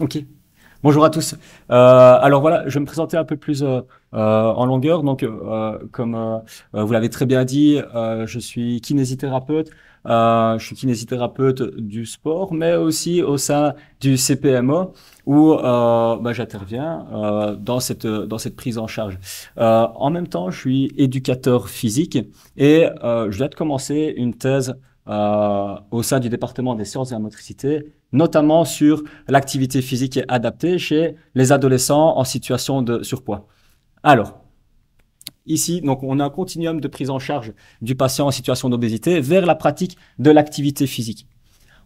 Ok. Bonjour à tous. Alors voilà, je vais me présenter un peu plus en longueur. Donc, comme vous l'avez très bien dit, je suis kinésithérapeute. Je suis kinésithérapeute du sport, mais aussi au sein du CPMO où j'interviens dans cette prise en charge. En même temps, je suis éducateur physique et je viens de commencer une thèse au sein du département des sciences de la motricité, notamment sur l'activité physique adaptée chez les adolescents en situation de surpoids. Alors, ici, donc, on a un continuum de prise en charge du patient en situation d'obésité vers la pratique de l'activité physique.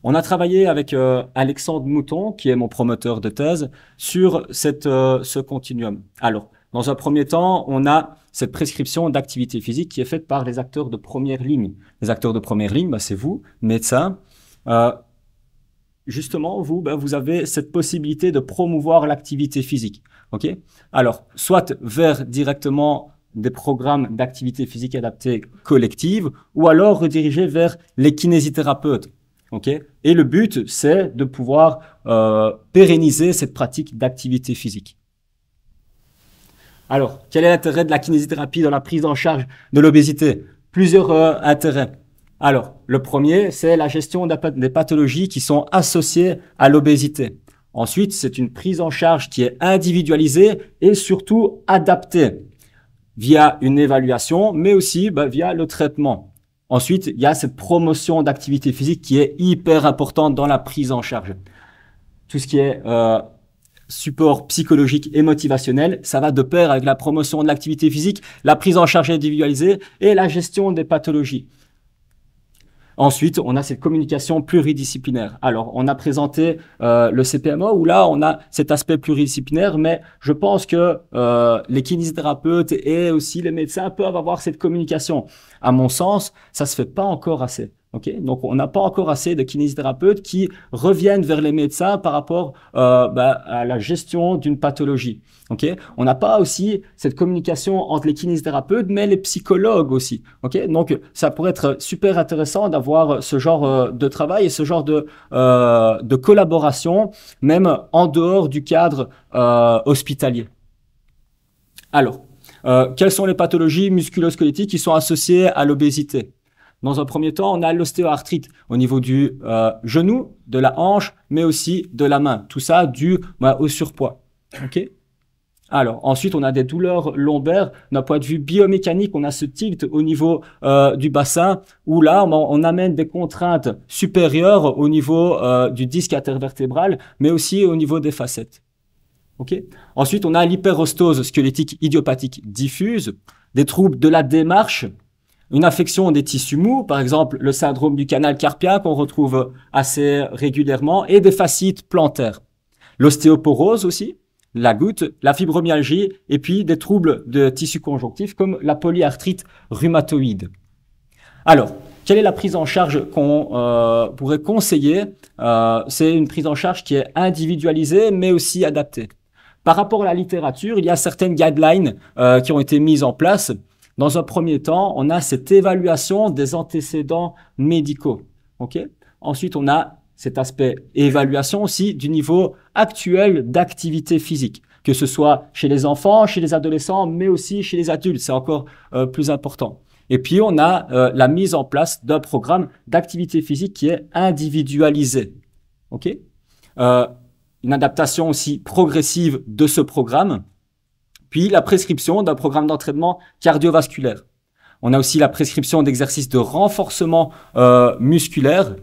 On a travaillé avec Alexandre Mouton, qui est mon promoteur de thèse, sur ce continuum. Alors, dans un premier temps, on a cette prescription d'activité physique qui est faite par les acteurs de première ligne. Les acteurs de première ligne, c'est vous, médecins. Euh, Justement, vous avez cette possibilité de promouvoir l'activité physique. Ok. Alors, soit vers directement des programmes d'activité physique adaptée collective, ou alors rediriger vers les kinésithérapeutes. Ok. Et le but, c'est de pouvoir pérenniser cette pratique d'activité physique. Alors, quel est l'intérêt de la kinésithérapie dans la prise en charge de l'obésité? Plusieurs intérêts. Alors, le premier, c'est la gestion des pathologies qui sont associées à l'obésité. Ensuite, c'est une prise en charge qui est individualisée et surtout adaptée via une évaluation, mais aussi via le traitement. Ensuite, il y a cette promotion d'activité physique qui est hyper importante dans la prise en charge. Tout ce qui est support psychologique et motivationnel, ça va de pair avec la promotion de l'activité physique, la prise en charge individualisée et la gestion des pathologies. Ensuite, on a cette communication pluridisciplinaire. Alors, on a présenté le CPMO où là, on a cet aspect pluridisciplinaire, mais je pense que les kinésithérapeutes et aussi les médecins peuvent avoir cette communication. À mon sens, ça se fait pas encore assez. Okay. Donc, on n'a pas encore assez de kinésithérapeutes qui reviennent vers les médecins par rapport à la gestion d'une pathologie. Okay. On n'a pas aussi cette communication entre les kinésithérapeutes, mais les psychologues aussi. Okay. Donc, ça pourrait être super intéressant d'avoir ce genre de travail et ce genre de collaboration, même en dehors du cadre hospitalier. Alors, quelles sont les pathologies musculo-squelettiques qui sont associées à l'obésité? Dans un premier temps, on a l'ostéoarthrite au niveau du genou, de la hanche, mais aussi de la main. Tout ça dû au surpoids. Ok. Alors, ensuite, on a des douleurs lombaires. D'un point de vue biomécanique, on a ce tilt au niveau du bassin où là, on amène des contraintes supérieures au niveau du disque intervertébral, mais aussi au niveau des facettes. Okay. Ensuite, on a l'hyperostose squelettique idiopathique diffuse, des troubles de la démarche, une affection des tissus mous, par exemple le syndrome du canal carpien qu'on retrouve assez régulièrement, et des fasciites plantaires. L'ostéoporose aussi, la goutte, la fibromyalgie, et puis des troubles de tissu conjonctif comme la polyarthrite rhumatoïde. Alors, quelle est la prise en charge qu'on pourrait conseiller? C'est une prise en charge qui est individualisée, mais aussi adaptée. Par rapport à la littérature, il y a certaines guidelines qui ont été mises en place. Dans un premier temps, on a cette évaluation des antécédents médicaux. Okay. Ensuite, on a cet aspect évaluation aussi du niveau actuel d'activité physique, que ce soit chez les enfants, chez les adolescents, mais aussi chez les adultes. C'est encore plus important. Et puis, on a la mise en place d'un programme d'activité physique qui est individualisé. Okay. Une adaptation aussi progressive de ce programme. Puis la prescription d'un programme d'entraînement cardiovasculaire. On a aussi la prescription d'exercices de renforcement musculaire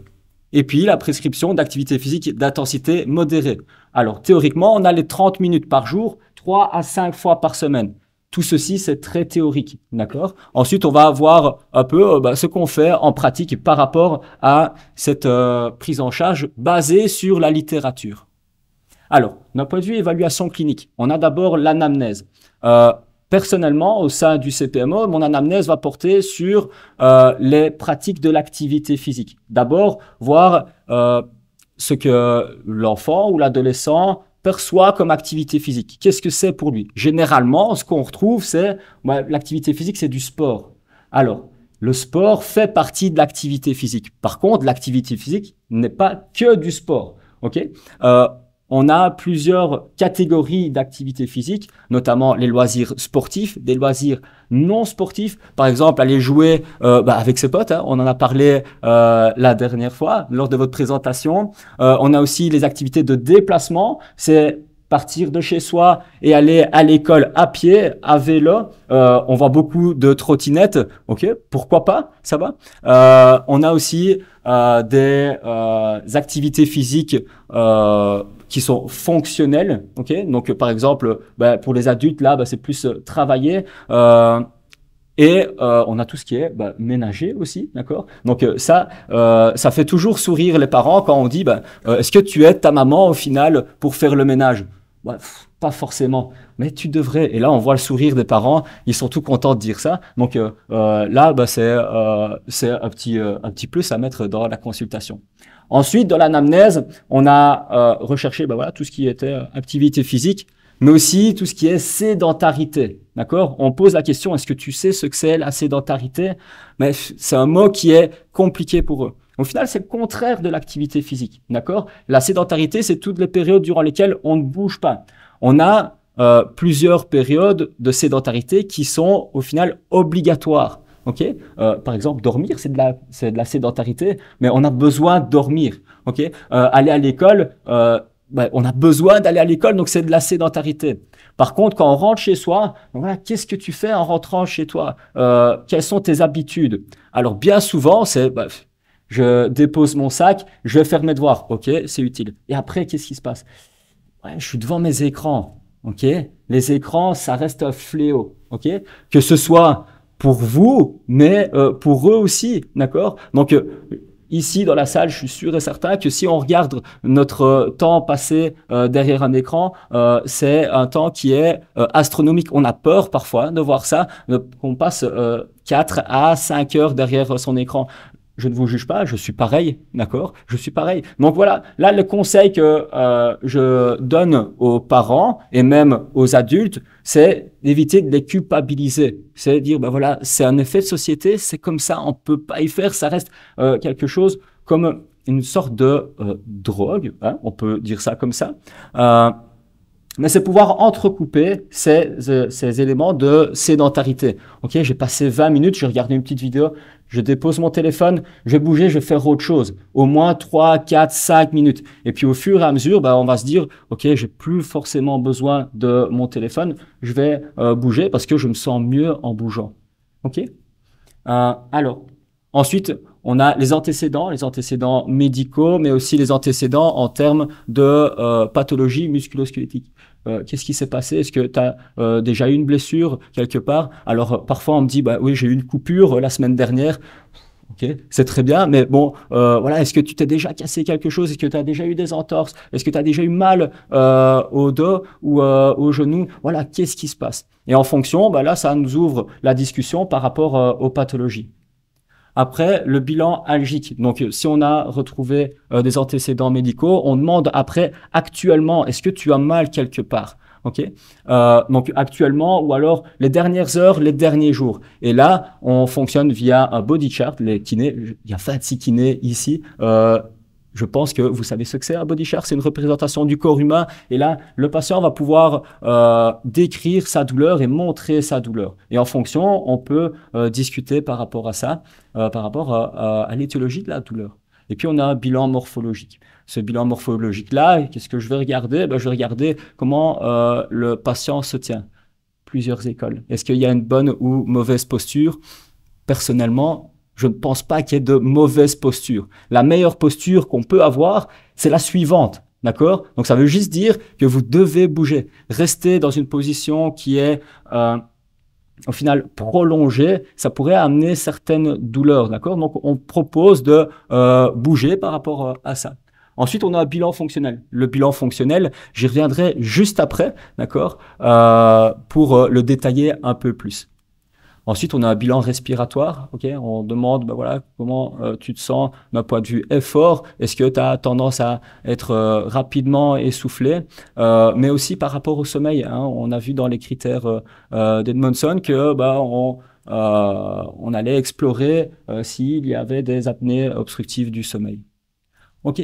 et puis la prescription d'activité physique d'intensité modérée. Alors théoriquement, on a les 30 minutes par jour, 3 à 5 fois par semaine. Tout ceci, c'est très théorique, d'accord? Ensuite, on va voir un peu ce qu'on fait en pratique par rapport à cette prise en charge basée sur la littérature. Alors, d'un point de vue évaluation clinique, on a d'abord l'anamnèse. Personnellement, au sein du CPMO, mon anamnèse va porter sur les pratiques de l'activité physique. D'abord, voir ce que l'enfant ou l'adolescent perçoit comme activité physique. Qu'est-ce que c'est pour lui? Généralement, ce qu'on retrouve, c'est l'activité physique, c'est du sport. Alors, le sport fait partie de l'activité physique. Par contre, l'activité physique n'est pas que du sport. Ok. on a plusieurs catégories d'activités physiques, notamment les loisirs sportifs, des loisirs non sportifs. Par exemple, aller jouer avec ses potes, hein, on en a parlé la dernière fois lors de votre présentation. On a aussi les activités de déplacement, c'est partir de chez soi et aller à l'école à pied, à vélo. On voit beaucoup de trottinettes. Ok, pourquoi pas, ça va. On a aussi des activités physiques qui sont fonctionnelles. Ok, donc par exemple, pour les adultes là, c'est plus travailler. Et on a tout ce qui est ménager aussi, d'accord. Donc ça fait toujours sourire les parents quand on dit est-ce que tu aides ta maman au final pour faire le ménage? Pas forcément, mais tu devrais. Et là, on voit le sourire des parents, ils sont tout contents de dire ça. Donc là, c'est un petit plus à mettre dans la consultation. Ensuite, dans l'anamnèse, on a recherché tout ce qui était activité physique, mais aussi tout ce qui est sédentarité. D'accord? On pose la question, est-ce que tu sais ce que c'est la sédentarité? Mais c'est un mot qui est compliqué pour eux. Au final, c'est le contraire de l'activité physique. D'accord? La sédentarité, c'est toutes les périodes durant lesquelles on ne bouge pas. On a plusieurs périodes de sédentarité qui sont au final obligatoires. Okay, par exemple, dormir, c'est de la sédentarité, mais on a besoin de dormir. Okay, aller à l'école, on a besoin d'aller à l'école, donc c'est de la sédentarité. Par contre, quand on rentre chez soi, voilà, qu'est-ce que tu fais en rentrant chez toi? Quelles sont tes habitudes? Alors, bien souvent, c'est je dépose mon sac, je vais faire mes devoirs. Ok, c'est utile. Et après, qu'est-ce qui se passe? Je suis devant mes écrans. Ok, les écrans, ça reste un fléau. Ok, que ce soit pour vous, mais pour eux aussi, d'accord? Donc ici dans la salle, je suis sûr et certain que si on regarde notre temps passé derrière un écran, c'est un temps qui est astronomique. On a peur parfois de voir ça, qu'on passe 4 à 5 heures derrière son écran. Je ne vous juge pas, je suis pareil, d'accord? Je suis pareil. Donc voilà, là le conseil que je donne aux parents et même aux adultes, c'est d'éviter de les culpabiliser. C'est dire, voilà, c'est un effet de société, c'est comme ça, on peut pas y faire, ça reste quelque chose comme une sorte de drogue, hein, on peut dire ça comme ça. Mais c'est pouvoir entrecouper ces éléments de sédentarité. Ok, j'ai passé 20 minutes, je regardais une petite vidéo, je dépose mon téléphone, je vais bouger, je vais faire autre chose. Au moins 3, 4, 5 minutes. Et puis au fur et à mesure, on va se dire, ok, j'ai plus forcément besoin de mon téléphone, je vais bouger parce que je me sens mieux en bougeant. Ok. Alors, ensuite, on a les antécédents médicaux, mais aussi les antécédents en termes de pathologie musculo-squelettique. Qu'est-ce qui s'est passé? Est-ce que tu as déjà eu une blessure quelque part? Alors, parfois, on me dit, oui, j'ai eu une coupure la semaine dernière. Ok, c'est très bien, mais bon, voilà, est-ce que tu t'es déjà cassé quelque chose? Est-ce que tu as déjà eu des entorses? Est-ce que tu as déjà eu mal au dos ou au genou? Voilà, qu'est-ce qui se passe? Et en fonction, là, ça nous ouvre la discussion par rapport aux pathologies. Après, le bilan algique. Donc, si on a retrouvé des antécédents médicaux, on demande après, actuellement, est-ce que tu as mal quelque part? Ok. Donc, actuellement, ou alors les dernières heures, les derniers jours. Et là, on fonctionne via un body chart. Les kinés, il y a 26 kinés ici. Je pense que vous savez ce que c'est un body chart, c'est une représentation du corps humain. Et là, le patient va pouvoir décrire sa douleur et montrer sa douleur. Et en fonction, on peut discuter par rapport à ça, par rapport à l'étiologie de la douleur. Et puis, on a un bilan morphologique. Ce bilan morphologique-là, qu'est-ce que je vais regarder? Je vais regarder comment le patient se tient. Plusieurs écoles. Est-ce qu'il y a une bonne ou mauvaise posture? Personnellement, je ne pense pas qu'il y ait de mauvaise posture. La meilleure posture qu'on peut avoir, c'est la suivante. D'accord? Donc, ça veut juste dire que vous devez bouger. Rester dans une position qui est, au final, prolongée, ça pourrait amener certaines douleurs. D'accord? Donc, on propose de bouger par rapport à ça. Ensuite, on a un bilan fonctionnel. Le bilan fonctionnel, j'y reviendrai juste après, d'accord, pour le détailler un peu plus. Ensuite, on a un bilan respiratoire. Ok, on demande, voilà, comment tu te sens d'un point de vue effort. Est-ce que tu as tendance à être rapidement essoufflé, mais aussi par rapport au sommeil. Hein, on a vu dans les critères d'Edmondson que on allait explorer s'il y avait des apnées obstructives du sommeil. Ok.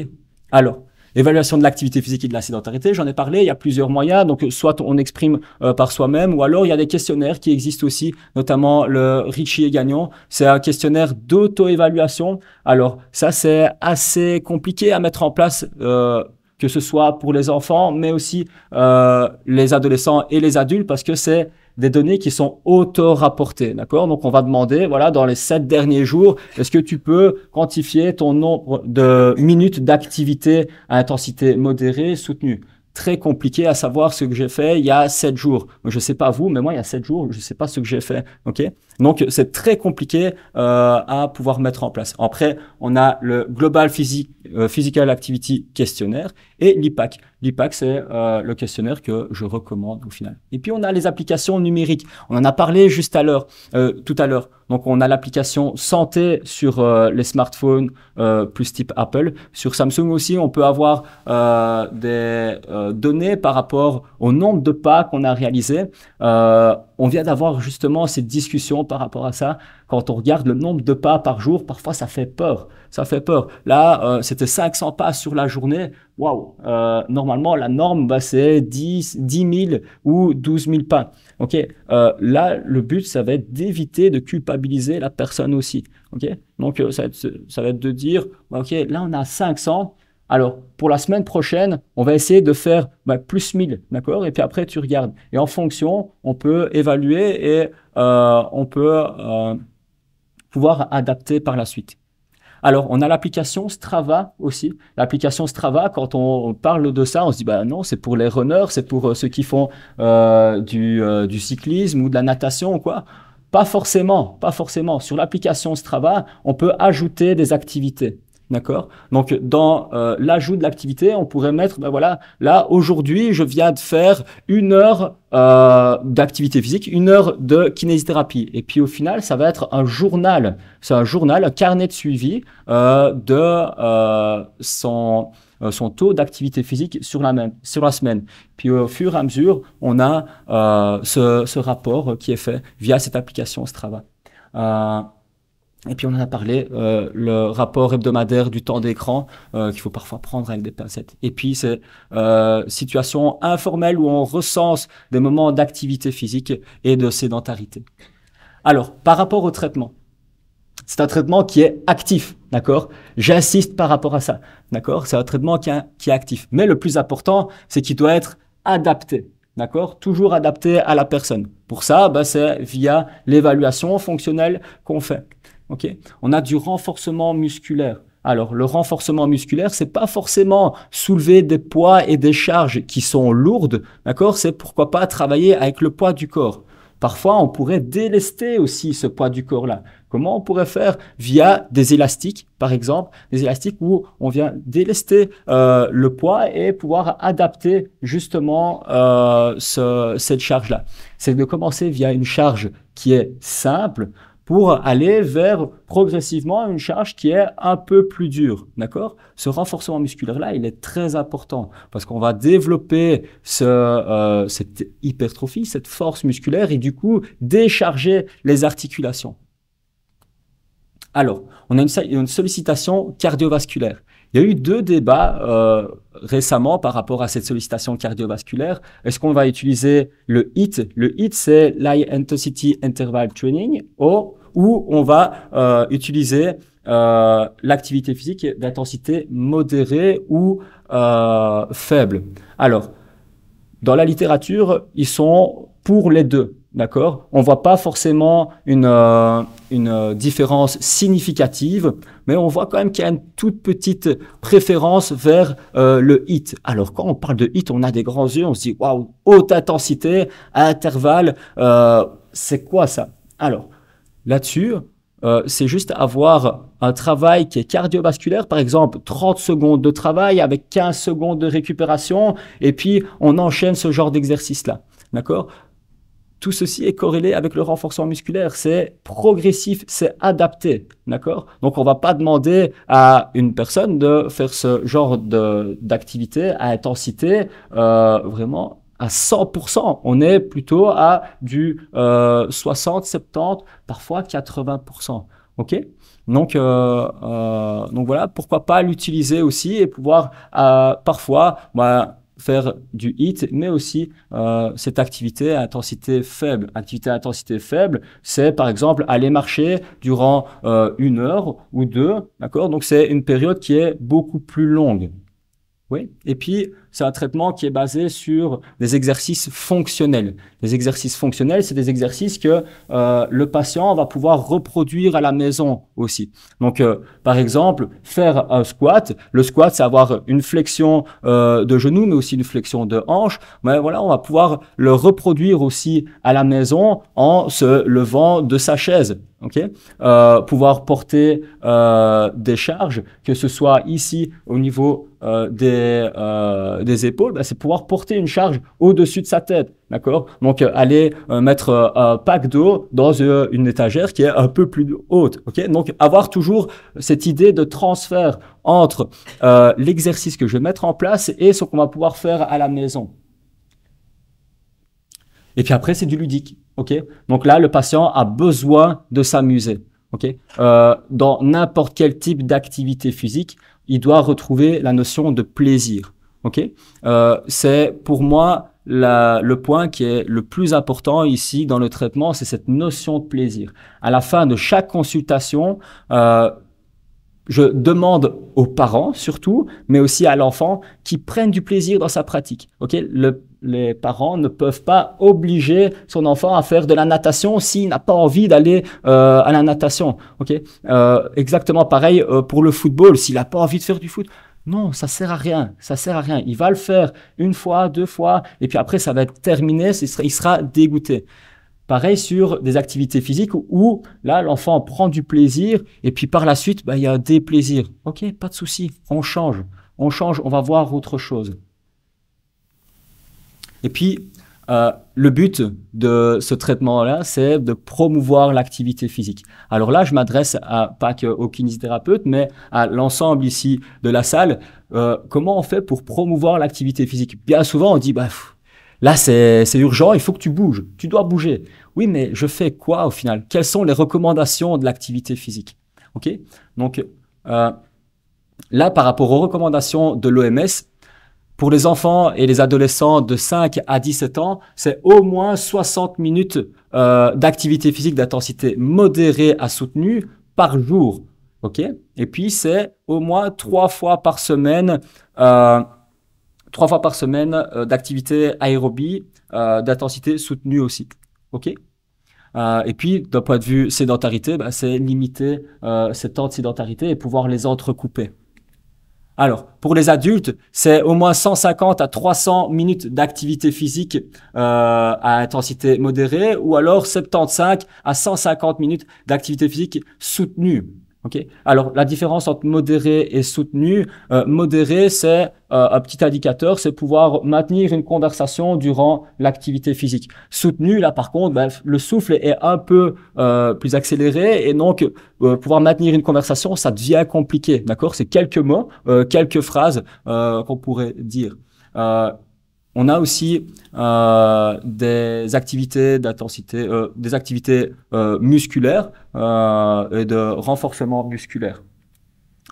Alors, Évaluation de l'activité physique et de la sédentarité, j'en ai parlé, il y a plusieurs moyens. Donc, soit on exprime par soi-même, ou alors il y a des questionnaires qui existent aussi, notamment le Ritchie et Gagnon. C'est un questionnaire d'auto-évaluation. Alors, ça, c'est assez compliqué à mettre en place, que ce soit pour les enfants, mais aussi les adolescents et les adultes, parce que c'est des données qui sont auto-rapportées, d'accord? Donc, on va demander, voilà, dans les 7 derniers jours, est-ce que tu peux quantifier ton nombre de minutes d'activité à intensité modérée soutenue? Très compliqué à savoir ce que j'ai fait il y a 7 jours. Je sais pas vous, mais moi, il y a 7 jours, je sais pas ce que j'ai fait, ok? Donc, c'est très compliqué à pouvoir mettre en place. Après, on a le Global Physical Activity Questionnaire et l'IPAC. L'IPAC, c'est le questionnaire que je recommande au final. Et puis, on a les applications numériques. On en a parlé juste tout à l'heure. Donc, on a l'application santé sur les smartphones plus type Apple. Sur Samsung aussi, on peut avoir des données par rapport au nombre de pas qu'on a réalisés. On vient d'avoir justement cette discussion par rapport à ça. Quand on regarde le nombre de pas par jour, parfois ça fait peur. Ça fait peur. Là, c'était 500 pas sur la journée. Waouh! Normalement, la norme, c'est 10 000 ou 12 000 pas. OK? Là, le but, ça va être d'éviter de culpabiliser la personne aussi. OK? Donc, ça va être de dire, OK, là, on a 500. Alors, pour la semaine prochaine, on va essayer de faire plus 1000, d'accord? Et puis après, tu regardes. Et en fonction, on peut évaluer et on peut pouvoir adapter par la suite. Alors, on a l'application Strava aussi. L'application Strava, quand on parle de ça, on se dit, bah non, c'est pour les runners, c'est pour ceux qui font du cyclisme ou de la natation ou quoi. Pas forcément, pas forcément. Sur l'application Strava, on peut ajouter des activités. D'accord? Donc, dans l'ajout de l'activité, on pourrait mettre, ben voilà, là, aujourd'hui, je viens de faire 1 heure d'activité physique, 1 heure de kinésithérapie. Et puis, au final, ça va être un journal. C'est un journal, un carnet de suivi de son taux d'activité physique sur la semaine. Puis, au fur et à mesure, on a ce rapport qui est fait via cette application Strava. Et puis on en a parlé, le rapport hebdomadaire du temps d'écran qu'il faut parfois prendre avec des pincettes. Et puis c'est situation informelle où on recense des moments d'activité physique et de sédentarité. Alors, par rapport au traitement, c'est un traitement qui est actif, d'accord? J'insiste par rapport à ça, d'accord? C'est un traitement qui est actif. Mais le plus important, c'est qu'il doit être adapté. D'accord? Toujours adapté à la personne. Pour ça, c'est via l'évaluation fonctionnelle qu'on fait. Okay? On a du renforcement musculaire. Alors, le renforcement musculaire, c'est pas forcément soulever des poids et des charges qui sont lourdes, d'accord? C'est pourquoi pas travailler avec le poids du corps. Parfois, on pourrait délester aussi ce poids du corps-là. Comment on pourrait faire? Via des élastiques, par exemple, des élastiques où on vient délester le poids et pouvoir adapter justement cette charge-là. C'est de commencer via une charge qui est simple, pour aller vers progressivement une charge qui est un peu plus dure, d'accord? Ce renforcement musculaire-là, il est très important parce qu'on va développer cette hypertrophie, cette force musculaire et du coup décharger les articulations. Alors, on a une sollicitation cardiovasculaire. Il y a eu 2 débats récemment par rapport à cette sollicitation cardiovasculaire. Est-ce qu'on va utiliser le HIIT? Le HIIT, c'est l'High Intensity Interval Training, ou on va utiliser l'activité physique d'intensité modérée ou faible. Alors, dans la littérature, ils sont pour les deux. D'accord? On voit pas forcément une différence significative, mais on voit quand même qu'il y a une toute petite préférence vers le HIIT. Alors, quand on parle de HIIT, on a des grands yeux, on se dit, waouh, haute intensité, à intervalle, c'est quoi ça? Alors, là-dessus, c'est juste avoir un travail qui est cardiovasculaire, par exemple 30 secondes de travail avec 15 secondes de récupération, et puis on enchaîne ce genre d'exercice-là. D'accord? Tout ceci est corrélé avec le renforcement musculaire. C'est progressif, c'est adapté. D'accord? Donc, on ne va pas demander à une personne de faire ce genre d'activité à intensité vraiment à 100%. On est plutôt à du 60, 70, parfois 80%. OK? Donc voilà, pourquoi pas l'utiliser aussi et pouvoir parfois faire du HIIT, mais aussi cette activité à intensité faible. Activité à intensité faible, c'est par exemple aller marcher durant 1 heure ou 2, d'accord? Donc c'est une période qui est beaucoup plus longue. Oui. Et puis, c'est un traitement qui est basé sur des exercices fonctionnels. Les exercices fonctionnels, c'est des exercices que le patient va pouvoir reproduire à la maison aussi. Donc, par exemple, faire un squat. Le squat, c'est avoir une flexion de genou, mais aussi une flexion de hanche. Mais voilà, on va pouvoir le reproduire aussi à la maison en se levant de sa chaise. Okay, pouvoir porter des charges, que ce soit ici au niveau des épaules, c'est pouvoir porter une charge au-dessus de sa tête, d'accord? Donc aller mettre un pack d'eau dans une étagère qui est un peu plus haute, ok? Donc avoir toujours cette idée de transfert entre l'exercice que je vais mettre en place et ce qu'on va pouvoir faire à la maison. Et puis après, c'est du ludique. Ok, donc là, le patient a besoin de s'amuser. Ok, dans n'importe quel type d'activité physique, il doit retrouver la notion de plaisir. Ok, c'est pour moi le point qui est le plus important ici dans le traitement, c'est cette notion de plaisir. À la fin de chaque consultation, je demande aux parents surtout, mais aussi à l'enfant, qui prennent du plaisir dans sa pratique. Ok, les parents ne peuvent pas obliger son enfant à faire de la natation s'il n'a pas envie d'aller à la natation. Ok, exactement pareil pour le football. S'il n'a pas envie de faire du foot, non, ça sert à rien. Ça sert à rien. Il va le faire 1 fois, 2 fois, et puis après ça va être terminé. Il sera dégoûté. Pareil sur des activités physiques où là, l'enfant prend du plaisir et puis par la suite, il y a un déplaisir. Ok, pas de souci, on change, on va voir autre chose. Et puis, le but de ce traitement-là, c'est de promouvoir l'activité physique. Alors là, je m'adresse pas qu'aux kinésithérapeutes, mais à l'ensemble ici de la salle. Comment on fait pour promouvoir l'activité physique? Bien souvent, on dit, là, c'est urgent, il faut que tu bouges, tu dois bouger. Oui, mais je fais quoi au final? Quelles sont les recommandations de l'activité physique? Ok, donc là, par rapport aux recommandations de l'OMS, pour les enfants et les adolescents de 5 à 17 ans, c'est au moins 60 minutes d'activité physique d'intensité modérée à soutenue par jour. Ok, et puis c'est au moins 3 fois par semaine. 3 fois par semaine d'activité aérobie d'intensité soutenue aussi. Ok. Et puis, d'un point de vue sédentarité, c'est limiter ces temps de sédentarité et pouvoir les entrecouper. Alors, pour les adultes, c'est au moins 150 à 300 minutes d'activité physique à intensité modérée ou alors 75 à 150 minutes d'activité physique soutenue. Okay. Alors, la différence entre modéré et soutenu, modéré, c'est un petit indicateur, c'est pouvoir maintenir une conversation durant l'activité physique. Soutenu, là, par contre, le souffle est un peu plus accéléré et donc pouvoir maintenir une conversation, ça devient compliqué, d'accord? C'est quelques mots, quelques phrases qu'on pourrait dire. On a aussi des activités d'intensité, des activités musculaires et de renforcement musculaire.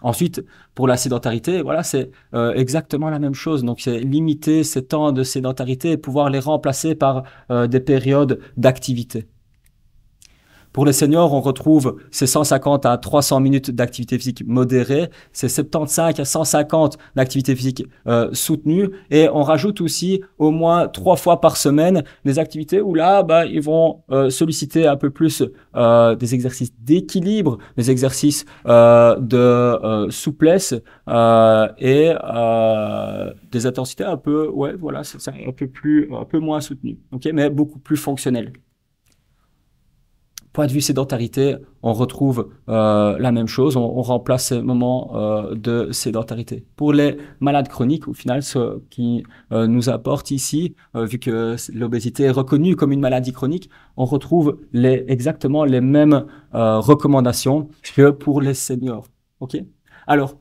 Ensuite, pour la sédentarité, voilà, c'est exactement la même chose. Donc, c'est limiter ces temps de sédentarité et pouvoir les remplacer par des périodes d'activité. Pour les seniors, on retrouve ces 150 à 300 minutes d'activité physique modérée, ces 75 à 150 d'activité physique soutenue, et on rajoute aussi au moins 3 fois par semaine des activités où là, ils vont solliciter un peu plus des exercices d'équilibre, des exercices de souplesse et des intensités un peu, ouais, voilà, c'est un peu moins soutenu, ok, mais beaucoup plus fonctionnel. Point de vue sédentarité, on retrouve la même chose, on remplace ces moments de sédentarité. Pour les malades chroniques, au final, ce qui nous apporte ici, vu que l'obésité est reconnue comme une maladie chronique, on retrouve exactement les mêmes recommandations que pour les seniors. Okay. Alors,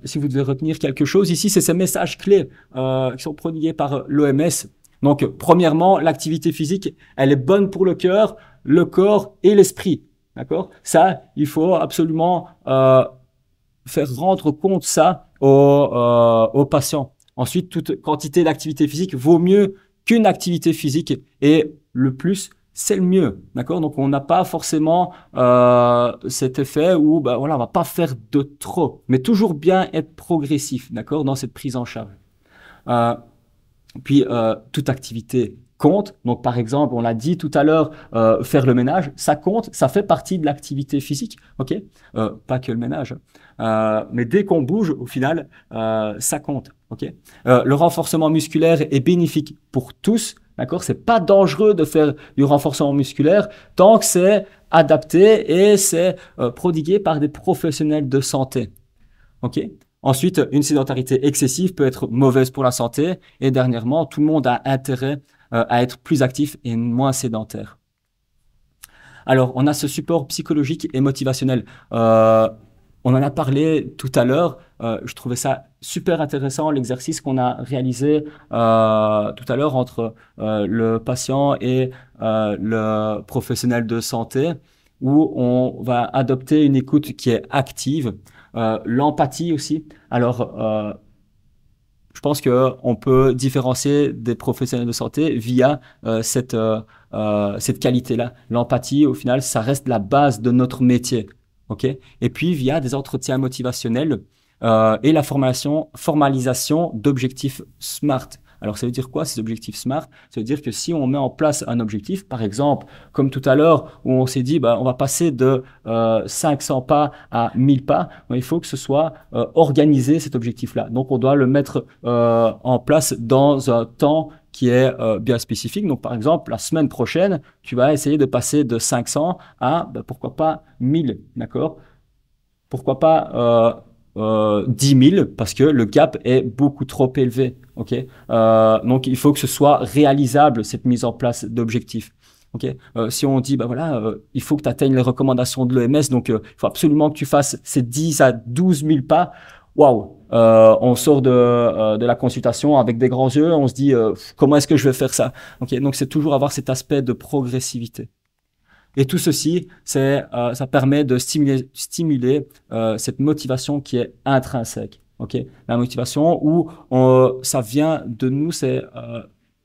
si vous devez retenir quelque chose ici, c'est ces messages clés qui sont prodigués par l'OMS. Donc, premièrement, l'activité physique, elle est bonne pour le cœur, le corps et l'esprit. D'accord? Ça, il faut absolument faire rendre compte ça aux patients. Ensuite, toute quantité d'activité physique vaut mieux qu'une activité physique et le plus, c'est le mieux. D'accord? Donc, on n'a pas forcément cet effet où ben, voilà, on va pas faire de trop, mais toujours bien être progressif, d'accord, dans cette prise en charge. Euh, toute activité compte. Donc, par exemple, on l'a dit tout à l'heure, faire le ménage, ça compte, ça fait partie de l'activité physique, ok? Pas que le ménage, mais dès qu'on bouge, au final, ça compte, ok? Le renforcement musculaire est bénéfique pour tous, d'accord? C'est pas dangereux de faire du renforcement musculaire tant que c'est adapté et c'est prodigué par des professionnels de santé. OK? Ensuite, une sédentarité excessive peut être mauvaise pour la santé. Et dernièrement, tout le monde a intérêt à être plus actif et moins sédentaire. Alors, on a ce support psychologique et motivationnel. On en a parlé tout à l'heure. Je trouvais ça super intéressant, l'exercice qu'on a réalisé tout à l'heure entre le patient et le professionnel de santé, où on va adopter une écoute qui est active, l'empathie aussi. Alors, je pense qu'on peut différencier des professionnels de santé via cette qualité-là. L'empathie, au final, ça reste la base de notre métier. Okay? Et puis, via des entretiens motivationnels et la formalisation d'objectifs SMART. Alors, ça veut dire quoi, ces objectifs SMART? Ça veut dire que si on met en place un objectif, par exemple, comme tout à l'heure, où on s'est dit, bah, on va passer de 500 pas à 1000 pas, il faut que ce soit organisé, cet objectif-là. Donc, on doit le mettre en place dans un temps qui est bien spécifique. Donc, par exemple, la semaine prochaine, tu vas essayer de passer de 500 à, ben, pourquoi pas, 1000, d'accord? Pourquoi pas 10 000 parce que le gap est beaucoup trop élevé. Okay, donc, il faut que ce soit réalisable, cette mise en place d'objectifs. Okay, si on dit, bah voilà, il faut que tu atteignes les recommandations de l'OMS, donc il faut absolument que tu fasses ces 10 à 12 000 pas. Waouh, on sort de la consultation avec des grands yeux, on se dit, comment est-ce que je vais faire ça? Okay, donc, c'est toujours avoir cet aspect de progressivité. Et tout ceci, ça permet de stimuler cette motivation qui est intrinsèque. Okay, la motivation où ça vient de nous, c'est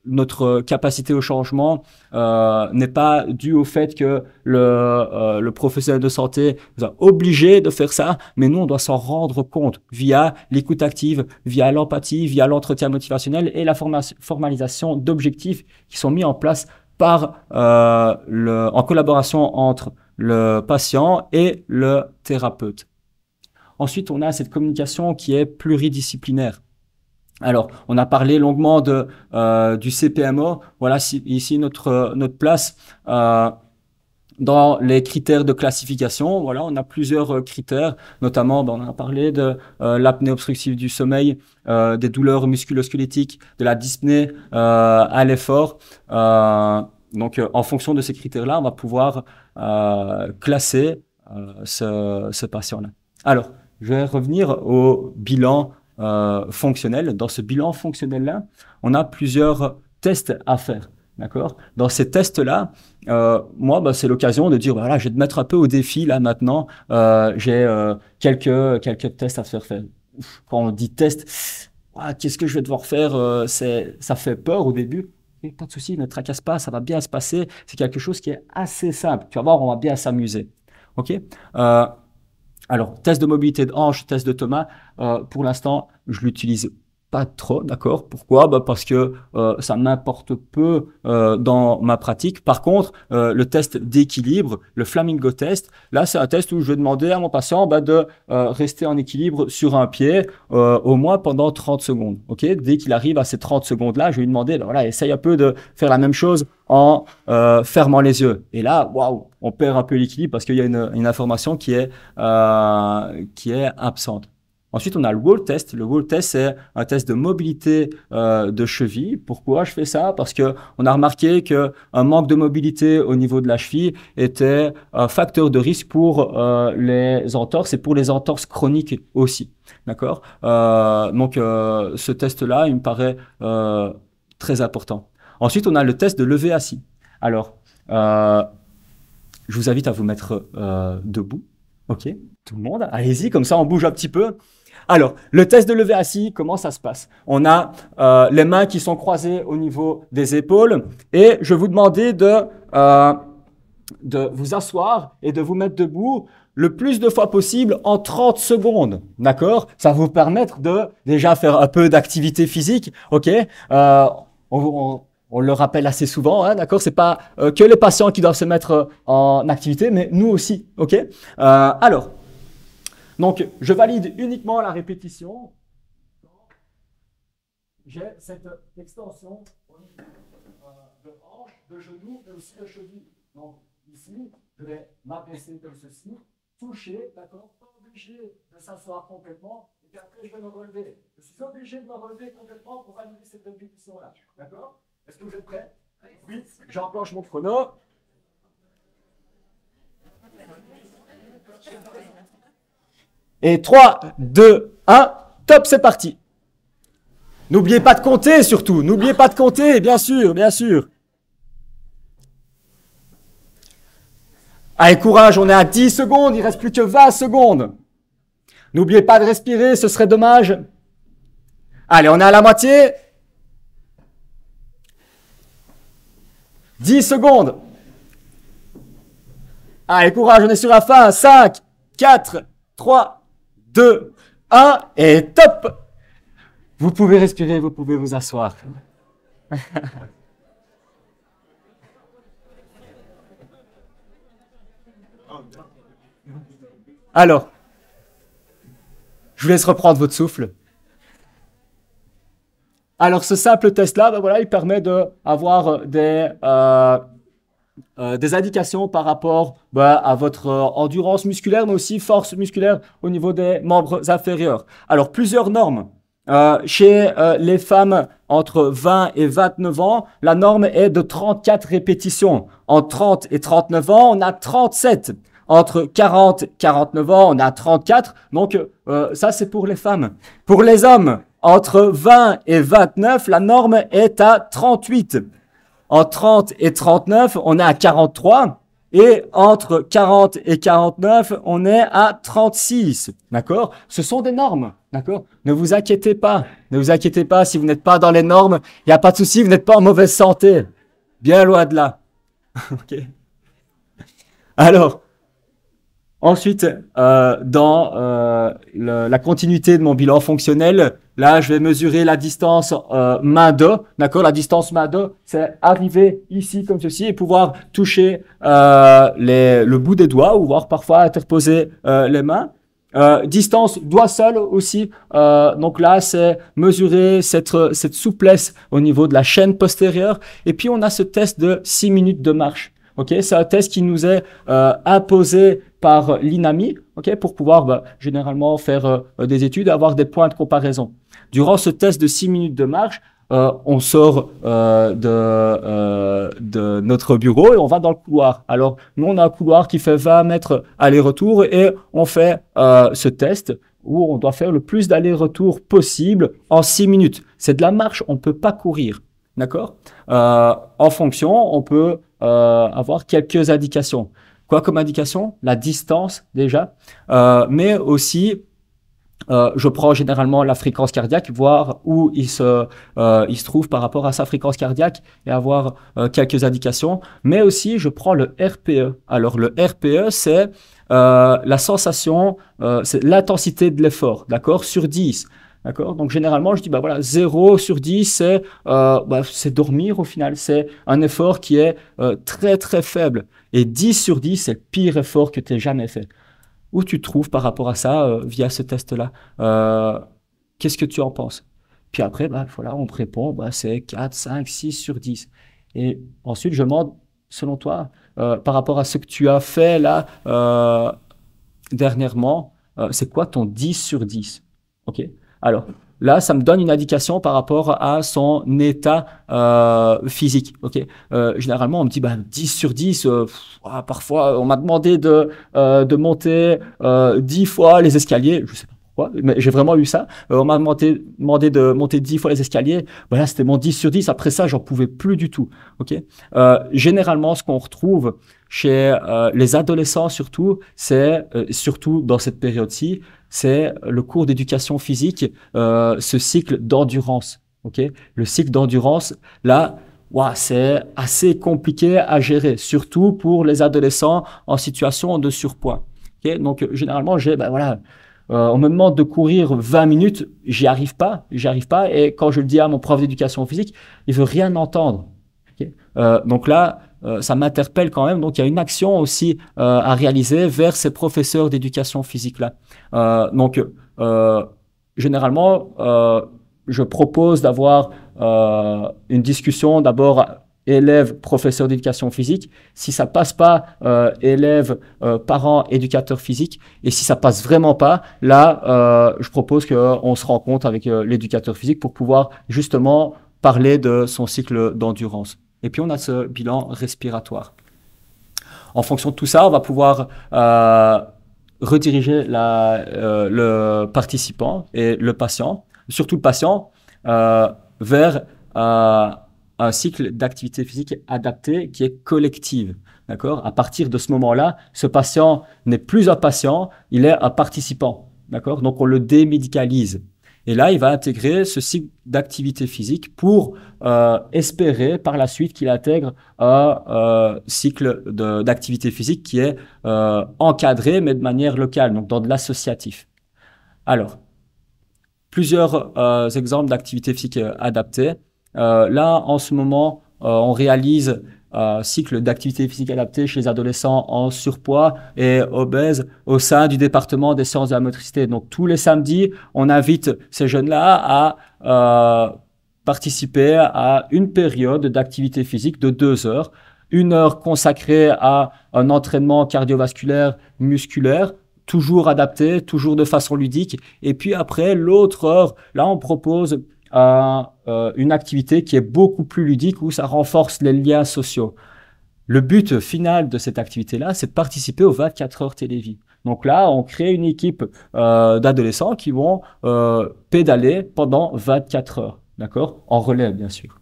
notre capacité au changement n'est pas due au fait que le professionnel de santé nous a obligés de faire ça, mais nous, on doit s'en rendre compte via l'écoute active, via l'empathie, via l'entretien motivationnel et la formalisation d'objectifs qui sont mis en place en collaboration entre le patient et le thérapeute. Ensuite, on a cette communication qui est pluridisciplinaire. Alors, on a parlé longuement du CPMO. Voilà ici notre place. Dans les critères de classification, voilà, on a plusieurs critères, notamment, on a parlé de l'apnée obstructive du sommeil, des douleurs musculo-squelettiques, de la dyspnée à l'effort. Donc, en fonction de ces critères-là, on va pouvoir classer ce patient-là. Alors, je vais revenir au bilan fonctionnel. Dans ce bilan fonctionnel-là, on a plusieurs tests à faire. D'accord? Dans ces tests-là, moi, bah, c'est l'occasion de dire, voilà, je vais te mettre un peu au défi là maintenant. J'ai quelques tests à te faire faire. Quand on dit test, qu'est-ce que je vais devoir faire? Ça fait peur au début. Et pas de souci, ne tracasse pas, ça va bien se passer. C'est quelque chose qui est assez simple. Tu vas voir, on va bien s'amuser. Ok? Alors, test de mobilité de hanche, test de Thomas. Pour l'instant, je l'utilise pas trop, d'accord? Pourquoi? Bah parce que ça m'importe peu dans ma pratique. Par contre, le test d'équilibre, le flamingo test, là c'est un test où je vais demander à mon patient de rester en équilibre sur un pied au moins pendant 30 secondes. Ok? Dès qu'il arrive à ces 30 secondes-là, je vais lui demander, voilà, essaye un peu de faire la même chose en fermant les yeux. Et là, waouh, on perd un peu l'équilibre parce qu'il y a une information qui est absente. Ensuite, on a le wall test. Le wall test, c'est un test de mobilité de cheville. Pourquoi je fais ça? Parce que on a remarqué que un manque de mobilité au niveau de la cheville était un facteur de risque pour les entorses et pour les entorses chroniques aussi. D'accord? Donc, ce test-là, il me paraît très important. Ensuite, on a le test de lever assis. Alors, Je vous invite à vous mettre debout. OK? Tout le monde, allez-y, comme ça on bouge un petit peu. Alors, le test de lever assis, comment ça se passe? On a les mains qui sont croisées au niveau des épaules et je vais vous demander de vous asseoir et de vous mettre debout le plus de fois possible en 30 secondes, d'accord? Ça va vous permettre de déjà faire un peu d'activité physique, ok? On le rappelle assez souvent, hein, d'accord? C'est pas que les patients qui doivent se mettre en activité, mais nous aussi, ok? Alors, donc je valide uniquement la répétition. J'ai cette extension au niveau de hanche, de genou, mais aussi de cheville. Donc ici, je vais m'abaisser comme ceci, toucher, d'accord? Pas obligé de s'asseoir complètement, et puis après je vais me relever. Je suis obligé de me relever complètement pour valider cette répétition-là, d'accord? Est-ce que vous êtes prêts? Oui, j'enclenche mon chrono. Et 3, 2, 1, top, c'est parti. N'oubliez pas de compter surtout, n'oubliez pas de compter, bien sûr, bien sûr. Allez, courage, on est à 10 secondes, il ne reste plus que 20 secondes. N'oubliez pas de respirer, ce serait dommage. Allez, on est à la moitié. 10 secondes. Allez, courage, on est sur la fin. 5, 4, 3, 2, 1 et top. Vous pouvez respirer, vous pouvez vous asseoir. Alors, je vous laisse reprendre votre souffle. Alors, ce simple test-là, ben voilà, il permet d'avoir des indications par rapport à votre endurance musculaire, mais aussi force musculaire au niveau des membres inférieurs. Alors, plusieurs normes. Chez les femmes entre 20 et 29 ans, la norme est de 34 répétitions. Entre 30 et 39 ans, on a 37. Entre 40 et 49 ans, on a 34. Donc, ça, c'est pour les femmes. Pour les hommes, entre 20 et 29, la norme est à 38. Entre 30 et 39, on est à 43. Et entre 40 et 49, on est à 36. D'accord? Ce sont des normes. D'accord? Ne vous inquiétez pas. Ne vous inquiétez pas si vous n'êtes pas dans les normes. Il n'y a pas de souci, vous n'êtes pas en mauvaise santé. Bien loin de là. OK. Alors, ensuite, dans la continuité de mon bilan fonctionnel, là, je vais mesurer la distance main-dos. D'accord? La distance main-dos, c'est arriver ici comme ceci et pouvoir toucher le bout des doigts ou voire parfois interposer les mains. Distance doigt seul aussi. Donc là, c'est mesurer cette souplesse au niveau de la chaîne postérieure. Et puis, on a ce test de 6 minutes de marche. Ok, c'est un test qui nous est imposé par l'INAMI, ok, pour pouvoir généralement faire des études et avoir des points de comparaison. Durant ce test de 6 minutes de marche, on sort de notre bureau et on va dans le couloir. Alors, nous, on a un couloir qui fait 20 mètres aller-retour et on fait ce test où on doit faire le plus d'aller-retour possible en 6 minutes. C'est de la marche, on ne peut pas courir. D'accord? En fonction, on peut avoir quelques indications. Quoi comme indication? La distance déjà, mais aussi je prends généralement la fréquence cardiaque, voir où il se trouve par rapport à sa fréquence cardiaque et avoir quelques indications. Mais aussi, je prends le RPE. Alors, le RPE, c'est la sensation, c'est l'intensité de l'effort, d'accord, sur 10. D'accord? Donc, généralement, je dis, bah voilà, 0 sur 10, c'est dormir au final. C'est un effort qui est très, très faible. Et 10 sur 10, c'est le pire effort que tu aies jamais fait. Où tu te trouves par rapport à ça via ce test-là? Qu'est-ce que tu en penses? Puis après, voilà, on te répond, c'est 4, 5, 6 sur 10. Et ensuite, je demande, selon toi, par rapport à ce que tu as fait là dernièrement, c'est quoi ton 10 sur 10? OK? Alors, là, ça me donne une indication par rapport à son état physique. Okay. Généralement, on me dit 10 sur 10. Parfois, on m'a demandé de monter 10 fois les escaliers. Je ne sais pas crois, mais j'ai vraiment eu ça. On m'a demandé de monter 10 fois les escaliers. Voilà, c'était mon 10 sur 10. Après ça, j'en pouvais plus du tout. Ok. Généralement, ce qu'on retrouve chez les adolescents surtout, c'est surtout dans cette période-ci, c'est le cours d'éducation physique, ce cycle d'endurance. Ok. Le cycle d'endurance, là, wow, c'est assez compliqué à gérer, surtout pour les adolescents en situation de surpoids. Okay, donc, généralement, on me demande de courir 20 minutes, j'y arrive pas. Et quand je le dis à mon prof d'éducation physique, il veut rien entendre. Okay, donc là, ça m'interpelle quand même. Donc, il y a une action aussi à réaliser vers ces professeurs d'éducation physique-là. Généralement, je propose d'avoir une discussion d'abord élève, professeur d'éducation physique. Si ça passe pas, élève, parent, éducateur physique. Et si ça passe vraiment pas, là, je propose qu'on se rencontre avec l'éducateur physique pour pouvoir justement parler de son cycle d'endurance. Et puis, on a ce bilan respiratoire. En fonction de tout ça, on va pouvoir rediriger le participant et le patient, surtout le patient, vers un cycle d'activité physique adapté qui est collective. D'accord ? À partir de ce moment-là, ce patient n'est plus un patient, il est un participant. D'accord ? Donc, on le démédicalise. Et là, il va intégrer ce cycle d'activité physique pour espérer par la suite qu'il intègre un cycle d'activité physique qui est encadré, mais de manière locale, donc dans de l'associatif. Alors, plusieurs exemples d'activité physique adaptée. Là, en ce moment, on réalise un cycle d'activité physique adaptée chez les adolescents en surpoids et obèses au sein du département des sciences de la motricité. Donc, tous les samedis, on invite ces jeunes-là à participer à une période d'activité physique de 2 heures. 1 heure consacrée à un entraînement cardiovasculaire, musculaire, toujours adapté, toujours de façon ludique. Et puis après, l'autre heure, là, on propose une activité qui est beaucoup plus ludique où ça renforce les liens sociaux. Le but final de cette activité-là, c'est de participer aux 24 heures télévie. Donc là, on crée une équipe d'adolescents qui vont pédaler pendant 24 heures, d'accord ? En relais, bien sûr.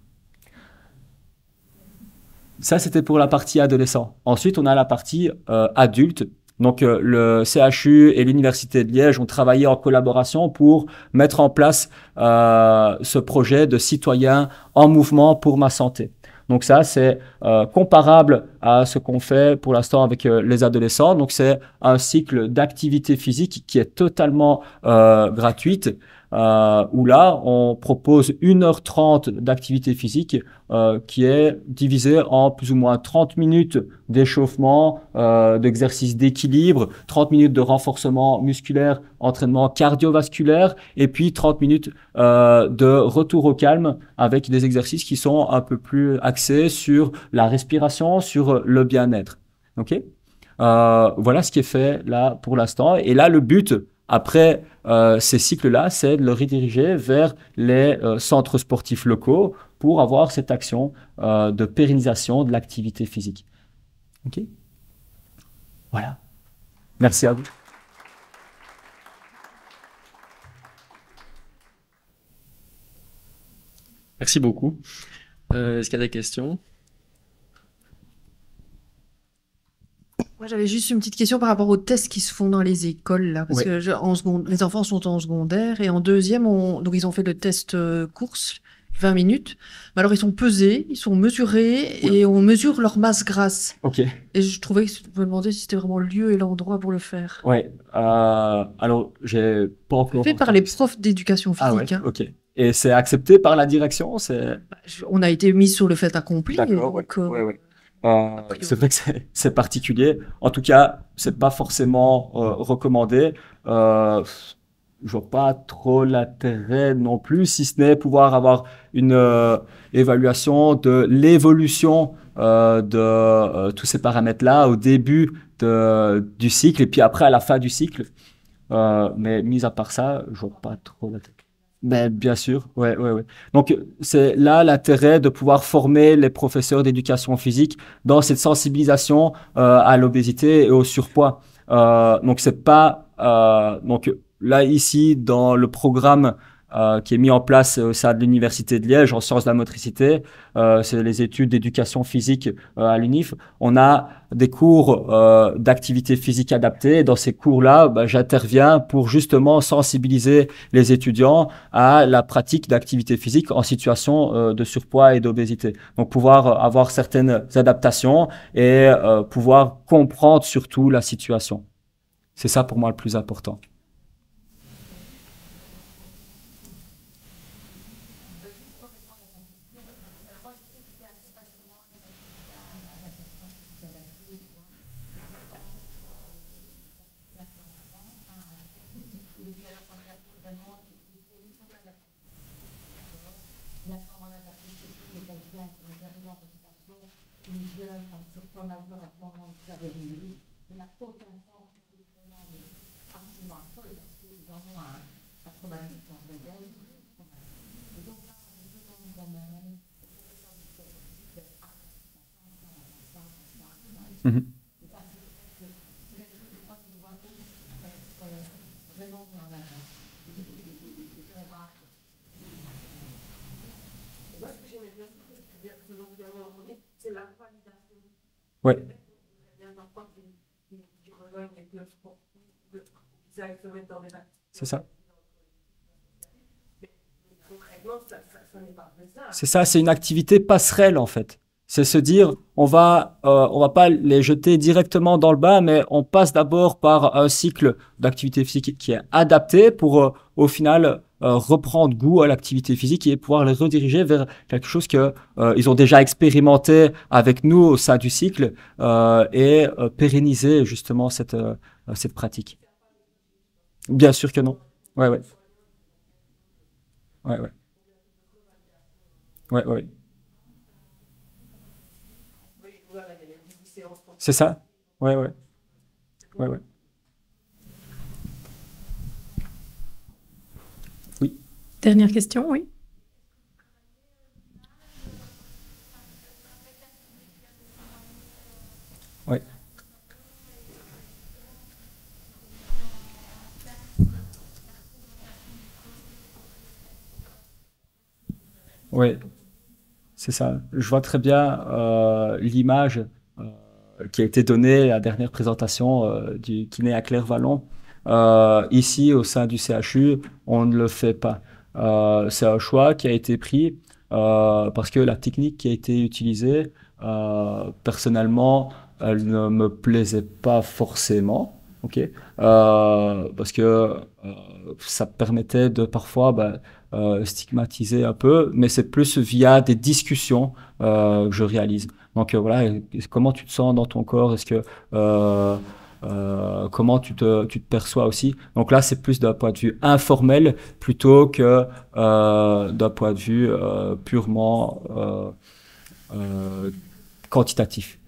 Ça, c'était pour la partie adolescent. Ensuite, on a la partie adulte. Donc, le CHU et l'Université de Liège ont travaillé en collaboration pour mettre en place ce projet de citoyens en mouvement pour ma santé. Donc ça, c'est comparable à ce qu'on fait pour l'instant avec les adolescents. Donc, c'est un cycle d'activité physique qui est totalement gratuite. Où là, on propose 1h30 d'activité physique qui est divisée en plus ou moins 30 minutes d'échauffement, d'exercice d'équilibre, 30 minutes de renforcement musculaire, entraînement cardiovasculaire, et puis 30 minutes de retour au calme avec des exercices qui sont un peu plus axés sur la respiration, sur le bien-être. Ok ? Voilà ce qui est fait là pour l'instant. Et là, le but, après ces cycles-là, c'est de le rediriger vers les centres sportifs locaux pour avoir cette action de pérennisation de l'activité physique. Ok ? Voilà. Merci à vous. Merci beaucoup. Est-ce qu'il y a des questions ? Moi, j'avais juste une petite question par rapport aux tests qui se font dans les écoles, là. Parce que les enfants sont en secondaire et en deuxième, donc ils ont fait le test course, 20 minutes. Mais alors, ils sont pesés, ils sont mesurés et on mesure leur masse grasse. Ok. Et je me demandais si c'était vraiment le lieu et l'endroit pour le faire. Ouais. Alors, j'ai pas encore. Fait par les profs d'éducation physique. Ah ouais, ok. Et c'est accepté par la direction, on a été mis sur le fait accompli. D'accord, ouais. C'est vrai que c'est particulier. En tout cas, c'est pas forcément recommandé. Je vois pas trop l'intérêt non plus, si ce n'est pouvoir avoir une évaluation de l'évolution de tous ces paramètres-là au début du cycle et puis après à la fin du cycle. Mais mis à part ça, je vois pas trop l'intérêt. Ben, bien sûr, ouais. Donc, c'est là l'intérêt de pouvoir former les professeurs d'éducation physique dans cette sensibilisation à l'obésité et au surpoids. Donc, c'est pas, donc, là, ici, dans le programme qui est mis en place au sein de l'Université de Liège en sciences de la motricité, c'est les études d'éducation physique à l'UNIF. On a des cours d'activité physique adaptée. Dans ces cours-là, j'interviens pour justement sensibiliser les étudiants à la pratique d'activité physique en situation de surpoids et d'obésité. Donc, pouvoir avoir certaines adaptations et pouvoir comprendre surtout la situation. C'est ça pour moi le plus important. Mhm. Ouais. C'est ça. C'est ça, c'est une activité passerelle en fait. C'est se dire, on va pas les jeter directement dans le bain, mais on passe d'abord par un cycle d'activité physique qui est adapté pour au final reprendre goût à l'activité physique et pouvoir les rediriger vers quelque chose que ils ont déjà expérimenté avec nous au sein du cycle et pérenniser justement cette pratique. Bien sûr que non. Ouais, ouais, ouais, ouais, ouais, ouais. C'est ça? Ouais, ouais, ouais, ouais. Oui, Dernière question, oui. ouais, ouais. C'est ça. Je vois très bien l'image qui a été donnée à la dernière présentation du kiné à Claire-Vallon. Ici, au sein du CHU, on ne le fait pas. C'est un choix qui a été pris parce que la technique qui a été utilisée, personnellement, elle ne me plaisait pas forcément. Ok, parce que ça permettait de parfois stigmatiser un peu, mais c'est plus via des discussions que je réalise. Donc voilà, comment tu te sens dans ton corps? Est-ce que comment tu te perçois aussi? Donc là, c'est plus d'un point de vue informel plutôt que d'un point de vue purement euh, quantitatif.